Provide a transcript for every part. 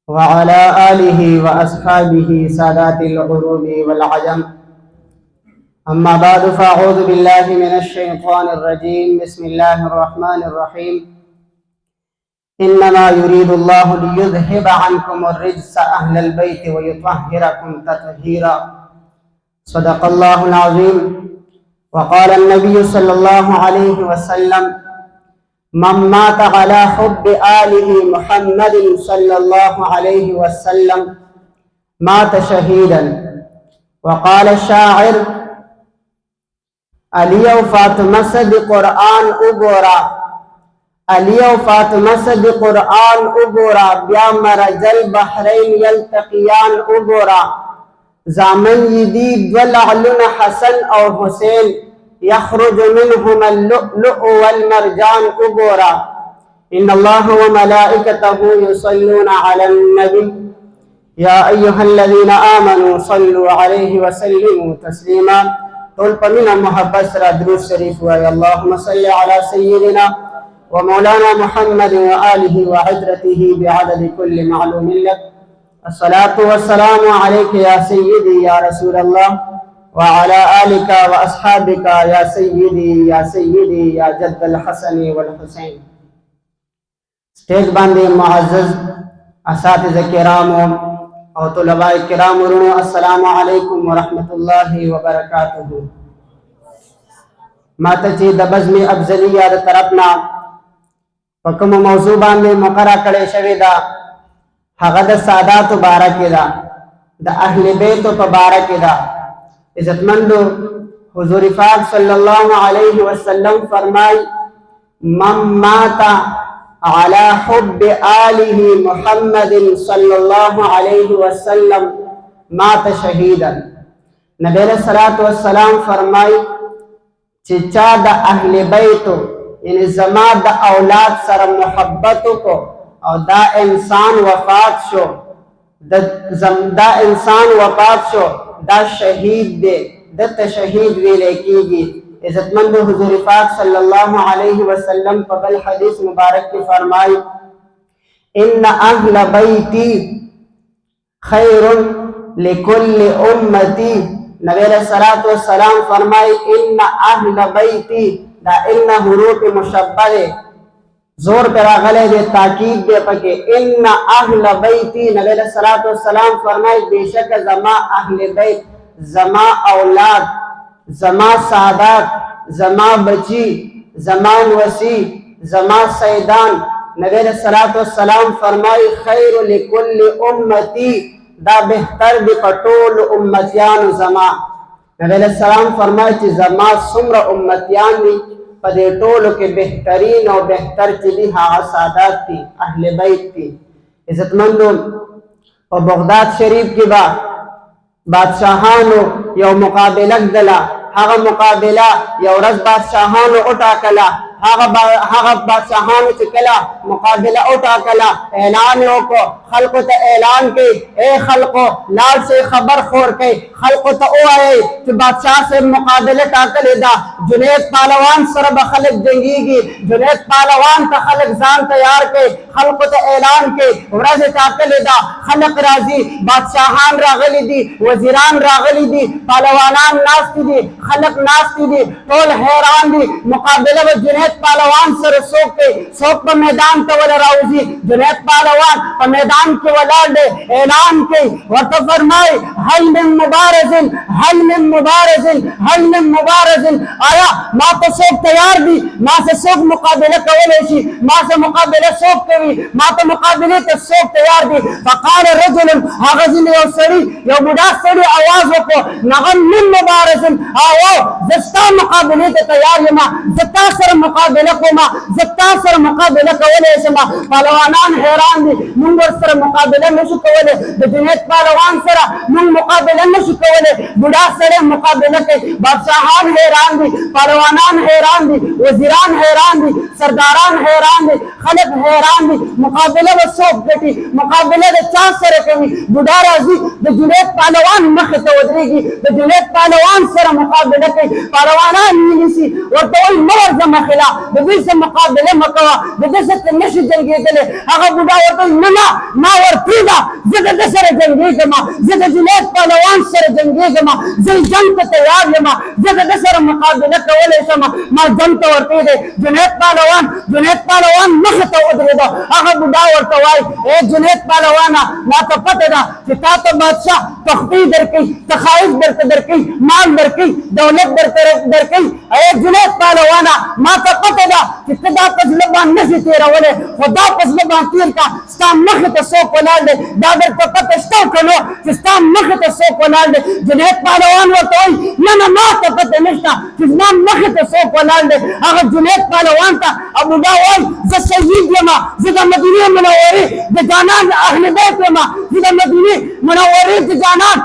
وعلى آله وأصحابه سادات العروب والعجم. أما بعد فأعوذ بالله من الشيطان الرجيم. بسم الله الرحمن الرحيم. إنما يريد الله ليذهب عنكم الرجس أهل البيت ويطهركم تطهيرا. صدق الله العظيم. وقال النبي صلى الله عليه وسلم: من مات على حب آله محمد صلى الله عليه وسلم مات شهيدا. وقال الشاعر: علی و فاطمہ سے بھی قرآن اگورا، علی و فاطمہ سے بھی قرآن اگورا، بیا مرج البحرین یلتقیان اگورا. زامن یدی دولعلن حسن اور حسین، یخرج منهما اللؤلؤ والمرجان اگورا. ان اللہ وملائکته یصلون علی النبی یا ایها الذین آمنوا صلوا علیہ وسلموا تسلیما. طول پمینہ محبت سرا درود شریف ہوئے. اللہم صلی علی سیدنا ومولانا محمد وآلہ وعترته بعدد کل معلوم لک. الصلاة والسلام علیک یا سیدی یا رسول اللہ وعلى آلك وأصحابك يا سيدي يا سيدي يا جد الحسن والحسين. سٹیج باندے معزز اساتذہ کرام اور طلباء کرام ورنو، السلام علیکم ورحمۃ اللہ وبرکاتہ. ماتا چی دبزم افضلیہ دا طرفنا پکم موضوع باندے مقرہ کڑے شوی دا حغد سادات بارک دا دا اہل بیت بارک دا. عزت مندو، حضور پاک صلی اللہ علیہ وسلم فرمائی: من مات علی حب آلہ محمد صلی اللہ علیہ وسلم مات شہیدا. نبی علیہ الصلوۃ والسلام فرمائی چچا دا اہل بیتو یعنی زما دا اولاد سر محبتو کو اور دا انسان وفات شو، دا انسان وفات شو، دا شہید دے، دت شہید ویلے کی گی. عزت مند حضور پاک صلی اللہ علیہ وسلم قبل حدیث مبارک کی فرمائی: ان اہل بیتی خیر لکل امتی. نبی علیہ الصلوۃ والسلام فرمائی ان اہل بیتی، دا ان حروف مشبہ دے، زور پر آغلے دے، تاکید دے پکے. ان اہل بیتی، نبی علیہ الصلوۃ والسلام فرمائی بے شک زما اہل بیت، زما اولاد، زما سادات، زما بچی، زما وسی، زما سیدان. نبی علیہ الصلوۃ والسلام فرمائی خیر لکل امتی، دا بہتر دی پٹول امتیان زما. نبی علیہ السلام فرمائی چی زما سمر امتیان دی پدے ٹولو کے بہترین اور بہتر چلی ہاں سادات تھی، اہل بیت تھی. عزت مندوں، اور بغداد شریف کی بادشاہانو یو مقابلہ دلا، ہاں مقابلہ یو رز بادشاہانو اٹھا کلا، ہاں بادشاہانو چکلا مقابلہ اٹھا کلا. اعلانوں کو خلقو تا اعلان کے، اے خلقو لال سے خبر خور کے خلقو تا او آئے کہ بادشاہ سے مقابلہ ٹاکلے دا. جنید پالوان سر بخلق جنگی گی، جنید پالوان تا خلق زان تیار کے خلقو تا اعلان کے ورز ٹاکلے دا. خلق راضی، بادشاہان راغلی دی، وزیران راغلی دی، پالوانان ناستی دی، خلق ناستی دی، طول حیران دی. مقابلہ و جنید پالوان سر سوک کے سوک پا میدان تول راوزی. جنید پالوان پا میدان کے ولار دے اعلان کے ورطا فرمائی حل من مبارزن، حل من مبارزن، حل من مبارزن. آیا ما تو سوک تیار دی، ما سے سوک مقابلہ کولیشی، ما سے مقابلہ سوک کوئی، ما تو مقابلہ تے سوک تیار دی. فقال رجل، آغازن یو سری یو بڑا سری آوازوں کو نغم من مبارزن، آو زستا مقابلہ تے تیار یما، زتا سر مقابلہ کو ما، زتا سر مقابلہ کولیشی ما. پالوانان حیران دی، منگر سر مقابلہ نشو کولے، جنید پالوان سر من مقابلہ نشو کولے. بڑا سر مقابلہ کے بادشاہان حیران دی، پالوانان حیران دی، وزیران حیران دی، سرداران حیران دی، خلق حیران دی. مقابلہ و سوک گٹی، مقابلہ دے چاہ سر کمی. بڑا راضی دے جنید پالوان مخت ودری گی، دے جنید پالوان سر مقابلہ کے پالوانان نیسی ورطول مور زم خلاف بوډا د دوی سره مقابله مه کوه د ده سره نشي جنګېدلی هغه بوډا ورته نه نه ما ورپرېږده زه د ده سره جنګېږم زه د جنید پهلوان سره جنګېږم زه جنګ ته تیار یم زه د ده سره مقابله کولی شم ما جنګ ته ورپرېږدی جنید پهلوان مخې ته ودرېده هغه بوډا ورته وایي ای جنید پهلوانه ما ته پته ده چې تا ته بادشاه تخفی درکوي تخایف درته درکوي مال درکوي دولت درته درکوي ای جنید پهلوانه ما ته پته ده چې ته دا په زړه باندې نشي تېرولی خو دا په زړه باندې تېر کړه ستا مخې ته څوک ولاړ دی دا درته پته شته که نو چې ستا مخې ته څوک ولاړ دی جنید پهلوان ورته وایي نه نه ما ته پته نشته چې زما مخې ته څوک ولاړ دی هغه جنید پهلوان ته بوډا وایي زه شهید یم زه د مدینې منورې د جانان اهل بیت یم زه د مدینې منورې د جانان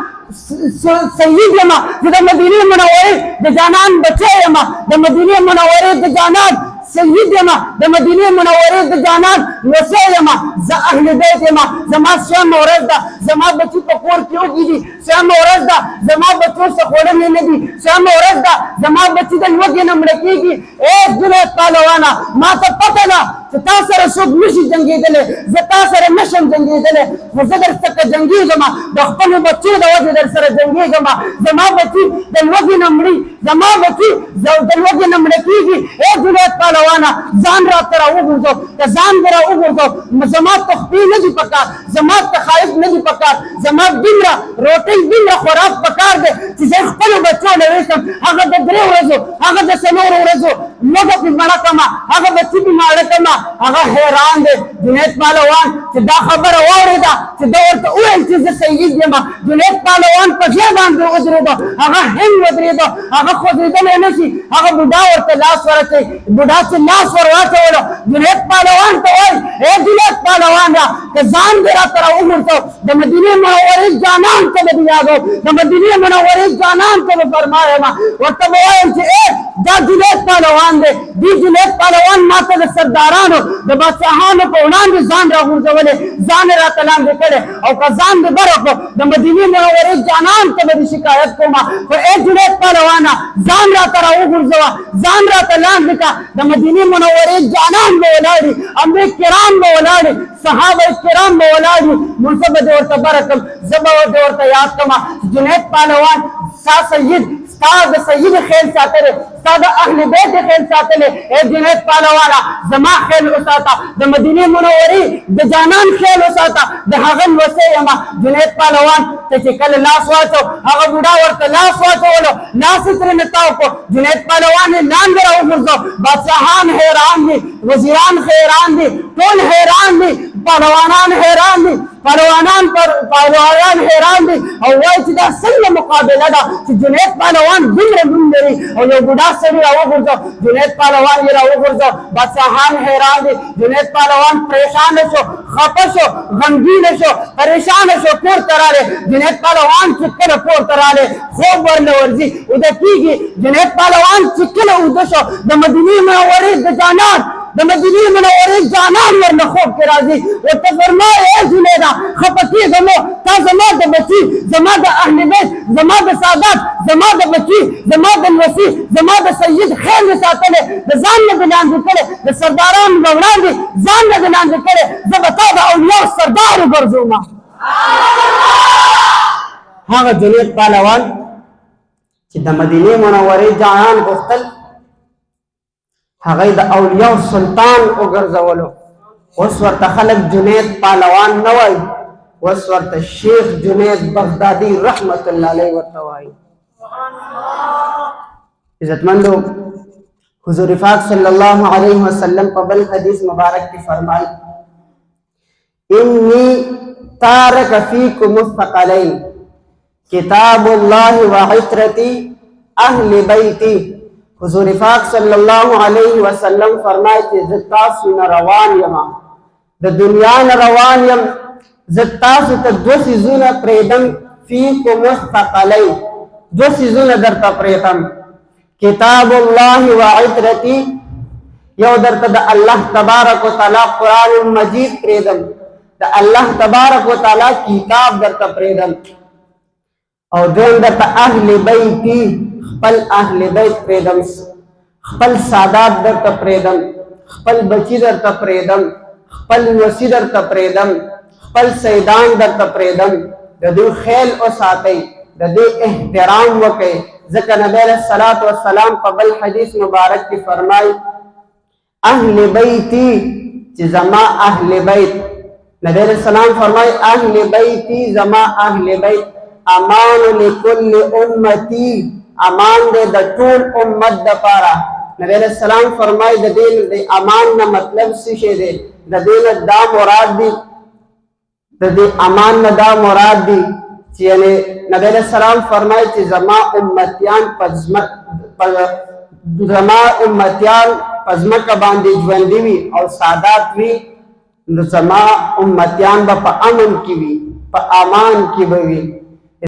سید یم زه د مدینې منورې د جانان بچی یم د مدینې منورې د جانان سید یم د مدینې منورې د جانان وسی یم زه اهل بیت یم زما شیمه ورځ ده زما بچي په کور کې وږي دي شیمه ورځ ده زما بچو څه خوړلي نه دي شیمه ورځ ده زما بچي د لوږې نه مړه کېږي ای جنید پهلوانه ما ته پته ده چې تا سره څوک نشي جنګېدلی زه تا سره نشم جنګېدلی خو زه در څخه جنګېږم د خپلو بچو د وجې در سره جنګېږم زما بچي د لوږې نه مري زما بچي د لوږې نه مړه کېږي ای جنید پهلوانه ځان راته راوغورځو که ځان دې راوغورځو زما تخفي نه دي پکار زما تخایف نه دي پکار زما دومره روټۍ دومره خوراک پکار دی چې زه خپلو بچو له ویسم هغه د 3 ورځو هغه د 4 ورځو لوږه پې مړه کړمه هغه بچي پې ماړه کړمه هغه حیران دی جنید پهلوان چې دا خبره واورېده چې ده ورته وویل چې زه شهید یم جنید پهلوان په ځای باندې ودرېده هغه هم ودرېده هغه خوځېدلی نه شي هغه بوډا ورته لاس ورکوي بوډا چې لاس ور واچولو جنید پهلوان ته وایي ای جنید پهلوان که ځان دې راته راوغورځو د مدینې منورې جانان ته به دې یادو د مدینې منورې جانان ته به فرمایم ورته به وایم چې ای دا جنید پهلوان دی دې جنید پهلوان ما ته د سردارانو د بادشاهانو په وړاندې ځان راغورځولی ځان یې راته لاندې کړی او که ځان دې بره کړو د مدینې منورې جانان ته به دې شکایت کوم خو ای جنید پهلوانه ځان راته راوغورځوه ځان راته لاندې کړه د مدینې منورې جانان به ولاړ وي انبیاء کرام به ولاړ وي صحابه کرام به ولاړ وي نو زه به دې ورته بره کړم زه به دې ورته یاد کړم جنید پهلوان ستا سید ستا د سید خیل ساتلی ستا د اهل بیت خیل ساتلی ای جنید پهلوانه زما خیل وساته د مدینې منورې د جانان خیل وساته د هغه وسی یم جنید پهلوان ته چې کله لاس واچو هغه بوډا ورته لاس واچولو لاس یې ترې نه تاو کړو جنید پهلوان یې لاندې راوغورځو بادشاهان حیران دي وزیران حیران دي ټول حیران دي پهلوانان حیران دي پهلوانان حیران دي او وایي چې دا څنګه مقابله ده چې جنید پهلوان دومره نوم لري او یو بوډا سړي راوغورځو جنید پهلوان یې راوغورځو بادشاهان حیران دي جنید پهلوان پریشانه شو خفه شو غمګینه شو پریشانه شو کور ته راغلی جنید پهلوان چې کله کور ته راغلی خوب ورله ورځي اوده کېږي جنید پهلوان چې کله اوده شو د مدینې منورې د جانان د مدینې منورې جانان ورنه خوب کې راځي ورته فرمایي ای جنیده خفه کېږه مو تا زما د بچي زما د اهل بیت زما د سادات زما د بچي زما د لوسي زما د سید خیل مې ساتلی د ځان نه دې لاندې کړی د سردارانو به وړاندې ځان نه دې لاندې کړی زه به تا د اولیاو سردار وګرځوم هغه جنید پهلوان چې د مدینې منورې جانان غوښتل هغه د اولیاء سلطان وګرځولو اوس ورته خلک جنید پهلوان نه وایي اوس ورته شیخ جنید بغدادي رحمت الله علیه ورته وایي عزتمندو حضور پاک صلی الله علیه وسلم په بل حدیث مبارک کې فرمایي انی تارک فیکم الثقلین کتاب الله وعترتی اهل بیتی حضور پاک صلی الله علیه وسلم فرمایي چې زه تاسو نه روان یم د دنیا نه روان یم زه تاسو ته 2 څیزونه پرېږدم فیکم الثقلین 2 څیزونه درته پرېږدم کتاب الله وعترتی یو درته د الله تبارک وتعالی قرآن مجید پرېږدم د الله تبارک وتعالی کتاب درته پرېږدم او دویم درته اهل بیتی خپل اهل بیت پرېږدم خپل سادات درته پرېږدم، خپل بچي درته پرېږدم، خپل وصي درته پرېږدم، خپل سیدان درته پرېږدم، د دوی خیال وساتئ، د دوی احترام وکئ. ځکه نبی علیه الصلاة والسلام په بل حدیث مبارک کې فرمایي اهل بیتی، چې زما اهل بیت، نبی علیہ السلام فرمائی اہل بیتی زما اہل بیت امان لکل امتی، امان دے دا طول امت دا پارا. نبی علیہ السلام فرمائی دا دین دے امان نا مطلب سشے دے، دا دین دا مراد دی، دا دے امان نا دا مراد دی، یعنی نبی علیہ السلام فرمائی چی زما امتیان پزمک باندی جوندی وی او سادات وی، نو زما امتیان با پا امن کی وی، پا امان کی بوی.